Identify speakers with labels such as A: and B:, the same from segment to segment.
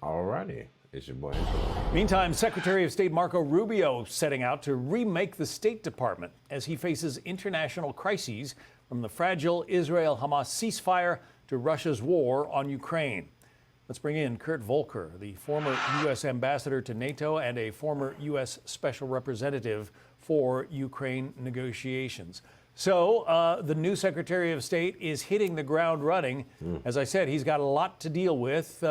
A: All righty. It's your boy Angelo.
B: Meantime, Secretary of State Marco Rubio setting out to remake the State Department as he faces international crises from the fragile Israel-Hamas ceasefire to Russia's war on Ukraine. Let's bring in Kurt Volker, the former U.S. ambassador to NATO and a former U.S. special representative for Ukraine negotiations. So the new Secretary of State is hitting the ground running. As I said, he's got a lot to deal with.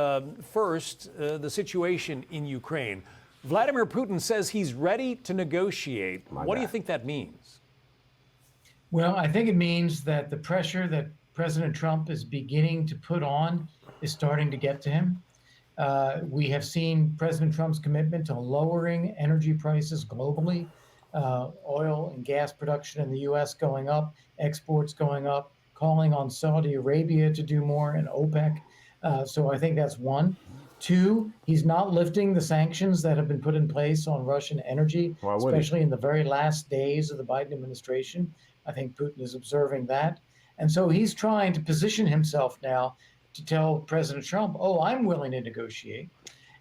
B: First, the situation in Ukraine. Vladimir Putin says he's ready to negotiate. What do you think that means?
C: Well, I think it means that the pressure that President Trump is beginning to put on is starting to get to him. We have seen President Trump's commitment to lowering energy prices globally. Oil and gas production in the U.S. going up, exports going up, calling on Saudi Arabia to do more and OPEC. So I think that's one. Two, he's not lifting the sanctions that have been put in place on Russian energy, especially in the very last days of the Biden administration. I think Putin is observing that. And so he's trying to position himself now to tell President Trump, oh, I'm willing to negotiate.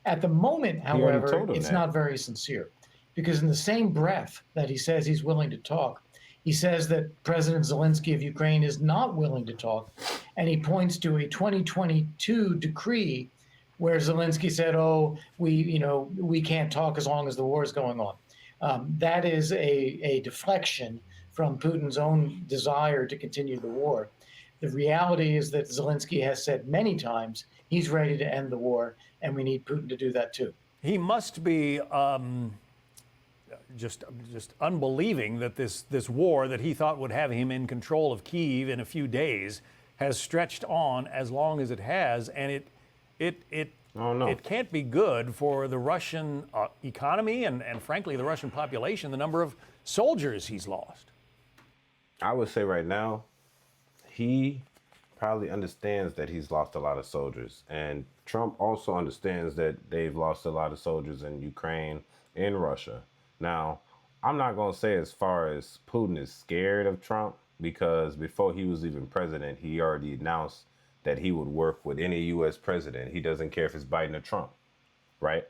C: At the moment, however, it's not very sincere. Because in the same breath that he says he's willing to talk, he says that President Zelensky of Ukraine is not willing to talk. And he points to a 2022 decree where Zelensky said, oh, we can't talk as long as the war is going on. That is a deflection from Putin's own desire to continue the war. The reality is that Zelensky has said many times he's ready to end the war, and we need Putin to do that too.
B: He must be just unbelieving that this war that he thought would have him in control of Kyiv in a few days has stretched on as long as it has, and it can't be good for the Russian economy and frankly the Russian population, the number of soldiers he's lost.
A: I would say right now, he probably understands that he's lost a lot of soldiers, and Trump also understands that they've lost a lot of soldiers in Ukraine and Russia. Now, I'm not going to say as far as Putin is scared of Trump, because before he was even president, he already announced that he would work with any U.S. president. He doesn't care if it's Biden or Trump, right?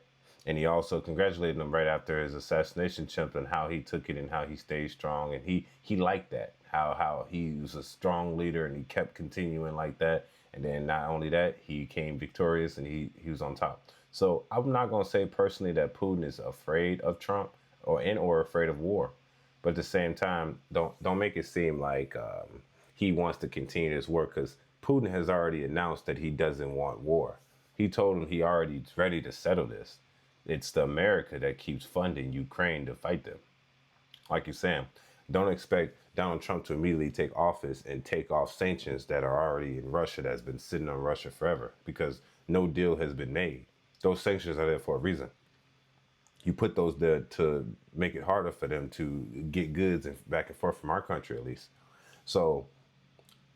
A: And he also congratulated him right after his assassination attempt on how he took it and how he stayed strong. And he liked that, how he was a strong leader and he kept continuing like that. And then not only that, he came victorious and he was on top. So I'm not going to say personally that Putin is afraid of Trump or afraid of war. But at the same time, don't make it seem like he wants to continue this work, because Putin has already announced that he doesn't want war. He told him he already is ready to settle this. It's the America that keeps funding Ukraine to fight them. Like you're saying, don't expect Donald Trump to immediately take office and take off sanctions that are already in Russia, that's been sitting on Russia forever, because no deal has been made. Those sanctions are there for a reason. You put those there to make it harder for them to get goods and back and forth from our country, at least. So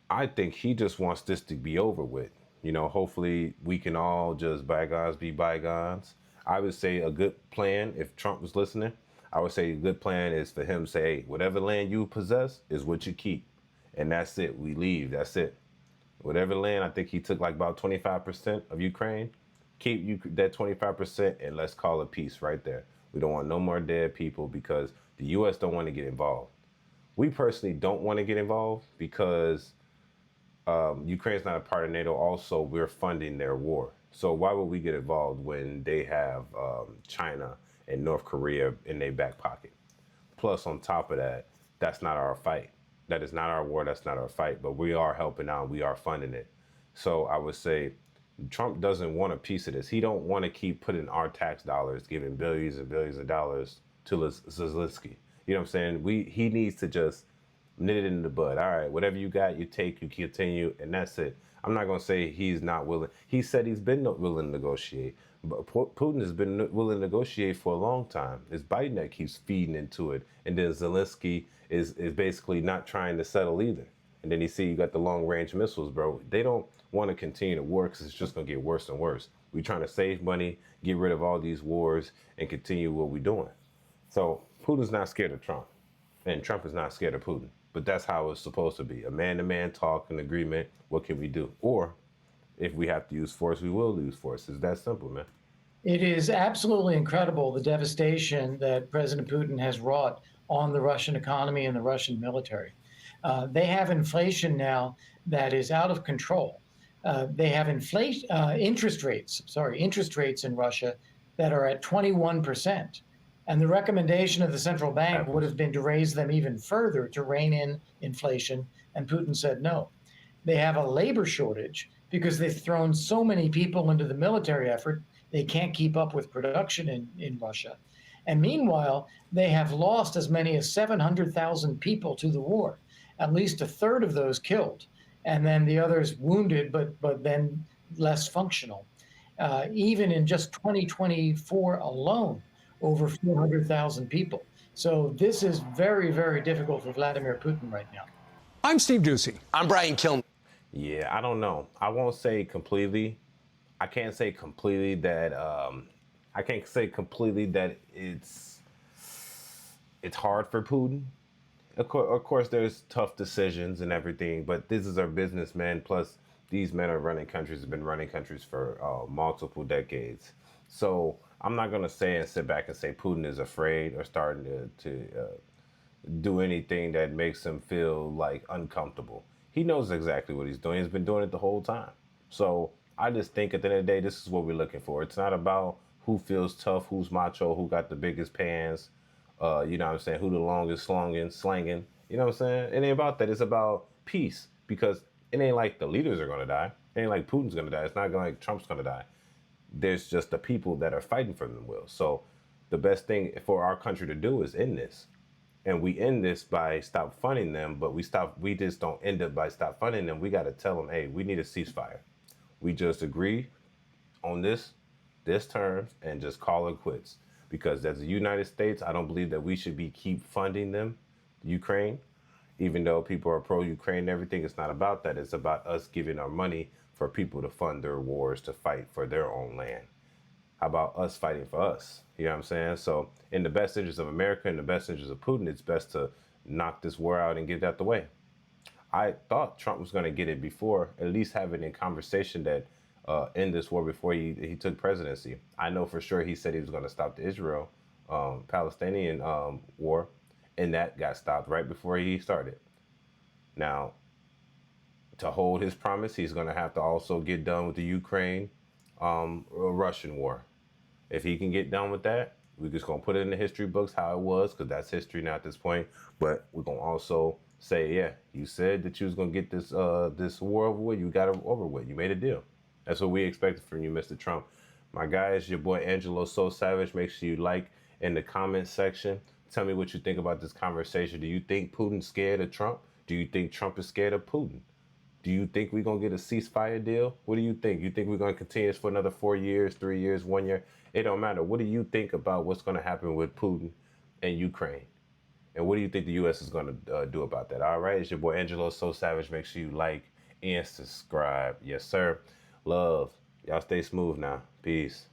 A: I think he just wants this to be over with. You know, hopefully we can all just bygones be bygones. I would say a good plan, if Trump was listening, I would say a good plan is for him to say, hey, whatever land you possess is what you keep. And that's it. We leave. That's it. Whatever land, I think he took like about 25% of Ukraine. Keep you that 25% and let's call it peace right there. We don't want no more dead people, because the U.S. don't want to get involved. We personally don't want to get involved because Ukraine's not a part of NATO. Also, we're funding their war. So why would we get involved when they have China and North Korea in their back pocket? Plus, on top of that, that's not our fight. That is not our war. That's not our fight. But we are helping out. We are funding it. So I would say Trump doesn't want a piece of this. He don't want to keep putting our tax dollars, giving billions and billions of dollars to Zelensky. You know what I'm saying? He needs to just nip it in the bud. All right, whatever you got, you take, you continue, and that's it. I'm not going to say he's not willing. He said he's been willing to negotiate. But Putin has been willing to negotiate for a long time. It's Biden that keeps feeding into it. And then Zelensky is basically not trying to settle either. And then you see you got the long-range missiles, bro. They don't want to continue to war because it's just going to get worse and worse. We're trying to save money, get rid of all these wars, and continue what we're doing. So Putin's not scared of Trump, and Trump is not scared of Putin. But that's how it's supposed to be. A man-to-man talk, an agreement. What can we do? Or if we have to use force, we will use force. It's that simple, man.
C: It is absolutely incredible the devastation that President Putin has wrought on the Russian economy and the Russian military. They have inflation now that is out of control. They have interest rates in Russia that are at 21%. And the recommendation of the central bank would have been to raise them even further to rein in inflation. And Putin said no. They have a labor shortage because they've thrown so many people into the military effort, they can't keep up with production in Russia. And meanwhile, they have lost as many as 700,000 people to the war, at least a third of those killed, and then the others wounded, but then less functional. Even in just 2024 alone, over 400,000 people. So this is very, very difficult for Vladimir Putin right now.
B: I'm Steve Doocy.
D: I'm Brian Kilmeade.
A: Yeah, I don't know. I won't say completely. I can't say completely that. I can't say completely that it's hard for Putin. Of course, there's tough decisions and everything, but this is our businessmen. Plus, these men are running countries, have been running countries for multiple decades. So I'm not gonna say and sit back and say Putin is afraid or starting to do anything that makes him feel like uncomfortable. He knows exactly what he's doing. He's been doing it the whole time. So I just think at the end of the day, this is what we're looking for. It's not about who feels tough, who's macho, who got the biggest pants, you know what I'm saying, who the longest slanging. You know what I'm saying? It ain't about that. It's about peace, because it ain't like the leaders are going to die. It ain't like Putin's going to die. It's not like Trump's going to die. There's just the people that are fighting for them will. So the best thing for our country to do is end this. And we end this by stop funding them, but we just don't end it by stop funding them. We got to tell them, hey, we need a ceasefire. We just agree on this terms and just call it quits. Because as the United States, I don't believe that we should be keep funding them, Ukraine, even though people are pro-Ukraine and everything. It's not about that. It's about us giving our money for people to fund their wars, to fight for their own land. How about us fighting for us? You know what I'm saying? So in the best interest of America, in the best interest of Putin, it's best to knock this war out and get it out the way. I thought Trump was going to get it before, at least having a conversation that end this war before he took presidency. I know for sure he said he was going to stop the Israel Palestinian war, and that got stopped right before he started. Now, to hold his promise, he's going to have to also get done with the Ukraine Russian war. If he can get done with that, we're just going to put it in the history books how it was, because that's history now at this point. But we're going to also say, yeah, you said that you was going to get this war over with. You got it over with. You made a deal. That's what we expected from you, Mr. Trump. My guys, your boy Angelo So Savage. Make sure you like in the comment section. Tell me what you think about this conversation. Do you think Putin's scared of Trump? Do you think Trump is scared of Putin? Do you think we're going to get a ceasefire deal? What do you think? You think we're going to continue this for another 4 years, 3 years, 1 year? It don't matter. What do you think about what's going to happen with Putin and Ukraine? And what do you think the U.S. is going to do about that? All right, it's your boy Angelo So Savage. Make sure you like and subscribe. Yes, sir. Love. Y'all stay smooth now. Peace.